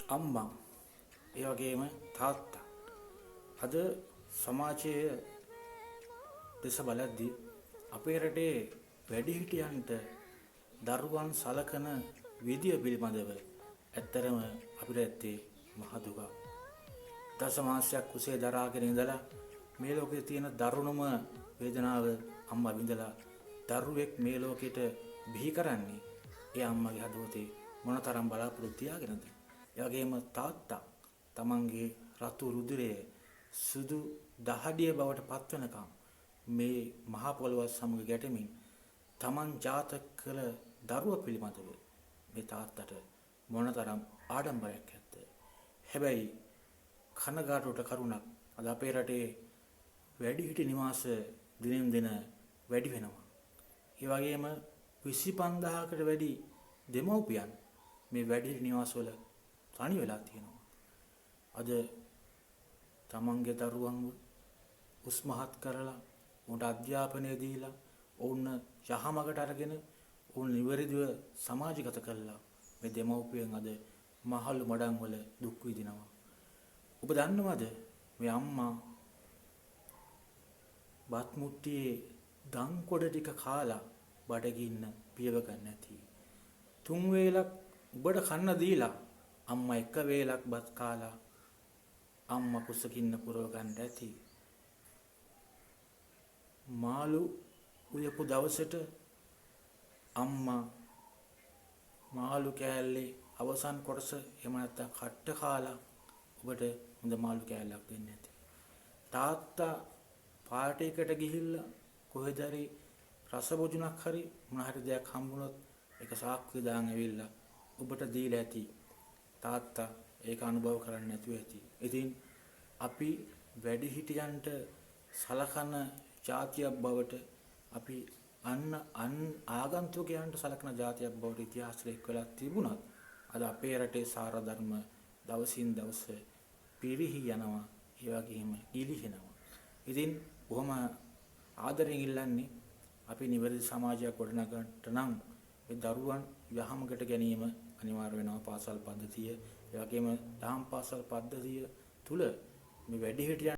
අම්මා ඒ වගේම තාත්තා අද සමාජයේ දෙස බලද්දී අපේ රටේ වැඩිහිටියන්ට දරුවන් සලකන විදිය පිළිබඳව ඇත්තරම අපිට ඇත්තේ මහ දුකක්. දසමාසයක් කුසේ දරාගෙන ඉඳලා මේ ලෝකේ තියෙන දරුණුම වේදනාව අම්මා විඳලා දරුවෙක් මේ ලෝකෙට බිහි කරන්නේ ඒ අම්මගේ හදවතේ මොනතරම් බලාපොරොත්තු තියාගෙනද? ඒ වගේම තාත්තා තමන්ගේ රතු රුධිරය සුදු දහඩිය බවට පත්වනකම් මේ මහ පොළොව සමග ගැටෙමින් තමන් ජාතක කළ දරුවා පිළිබඳව මේ තාත්තට මොනතරම් ආඩම්බරයක් ඇද්ද? හැබැයි කනගාටුවට කරුණක් අද අපේ රටේ වැඩිහිටි නිවාස දිනෙන් දින වැඩි වෙනවා. ඒ වගේම 25000කට වැඩි දෙමව්පියන් මේ වැඩිහිටි නිවාසවල තනි වෙලා තියෙනවා. අද තමන්ගේ දරුවන්ව උස්මහත් කරලා උන්ට අධ්‍යාපනය දීලා ඔවුන් යහමගට අරගෙන ඔවුන් නිවැරදිව සමාජගත කළා මේ දෙමව්පියන් අද මහලු මඩම් වල දුක් විඳිනවා. ඔබ දන්නවද මේ අම්මා බත් මුට්ටියේ දන් කොඩ ටික කාලා බඩගින්න පියව ගන්න නැති. 3 වේලක් ඔබට කන්න දීලා අම්මා එක වේලක් බත් කාලා අම්මා කුසකින්න පුරව ගන්න ඇති. මාළු උයපු දවසට අම්මා මාළු කෑල්ලේ අවසන් කොටස එහෙම නැත්නම් කට්ට කාලා ඔබට හොඳ මාළු කෑල්ලක් දෙන්නේ නැති. තාත්තා පාටියකට ගිහිල්ලා කොහෙද හරි රස භෝජනක් හරි මොන හරි දෙයක් හම්බුනොත් ඒක සාක්කුවේ දාන් ඇවිල්ලා ඔබට දීලා ඇති. තාත්තා ඒක අනුභව කරන්නේ නැතුව ඇති. ඉතින් අපි වැඩිහිටියන්ට සලකන ජාතියක් බවට අපි අන් ආගන්තුකයන්ට සලකන ජාතියක් බවට ඉතිහාසයේ එක්වලා තිබුණත් අද අපේ රටේ සාර ධර්ම දවසින් දවස පිරිහි යනවා. ඒ වගේම ගිලිහෙනවා. ඉතින් බොහොම ආදරෙන් ඉල්ලන්නේ අපි නිවැරදි සමාජයක් ගොඩනගන්නට නම් මේ දරුවන් යහමකට ගැනීම අනිවාර්ය වෙනවා. පාසල් පද්ධතිය, ඒ වගේම දහම් පාසල් පද්ධතිය තුල මේ වැඩිහිටියන්